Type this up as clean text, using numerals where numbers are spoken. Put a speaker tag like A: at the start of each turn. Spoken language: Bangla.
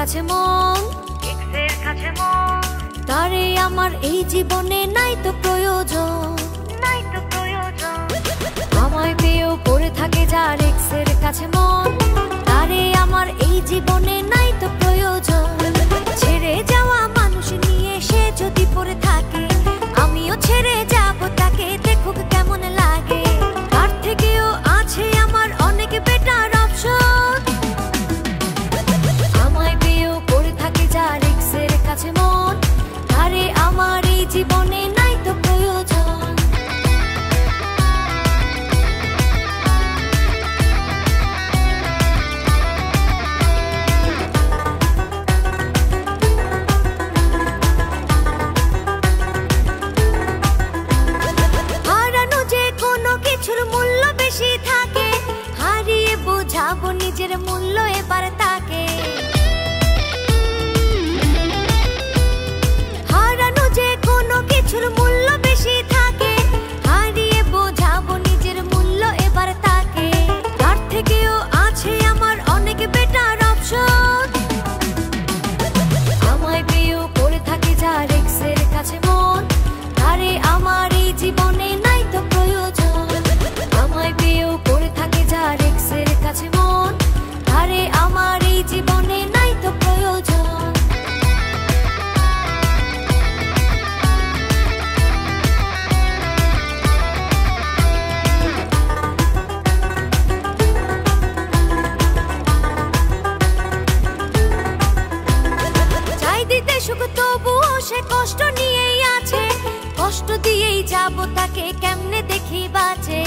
A: কাছে মন, তারে আমার এই জীবনে নাই তো প্রয়োজন। আমায় পেয়েও পড়ে থাকে যার এক্সের কাছে মন, তারে আমার এই জীবনে নাই তো প্রয়োজন। ছেড়ে যাওয়া মানুষ নিয়ে সে যদি পড়ে থাকে, আমিও ছেড়ে যাব তাকে, দেখুক কেমন লাগে। তার থেকেও আছে আমার অনেক বেটার অপশন। আমায় পেয়েও পড়ে থাকে যার এক্সের কাছে মন, তারে আমার এই জীবনে নাই তো প্রয়োজন। নিজের মূল্য এবার তাকে, হারানো যে কোনো কিছুর মূল্য বেশি থাকে, হারিয়ে বোঝাবো নিজের মূল্য এবার তাকে। তার থেকেও আছে আমার অনেক বেটার অপশন। আমায় পেয়েও পড়ে থাকে যার এক্সের কাছে মন, তারে আমার এই জীবনে নাই তো প্রয়োজন। আমায় পেয়েও পড়ে থাকে যার এক্সের কাছে মন, আরে আমার এই জীবনে নাই তো প্রয়োজন। চাই দিতে সুখ তবুও সে কষ্ট নিয়েই আছে, কষ্ট দিয়েই যাব তাকে কেমনে দেখি বাঁচে।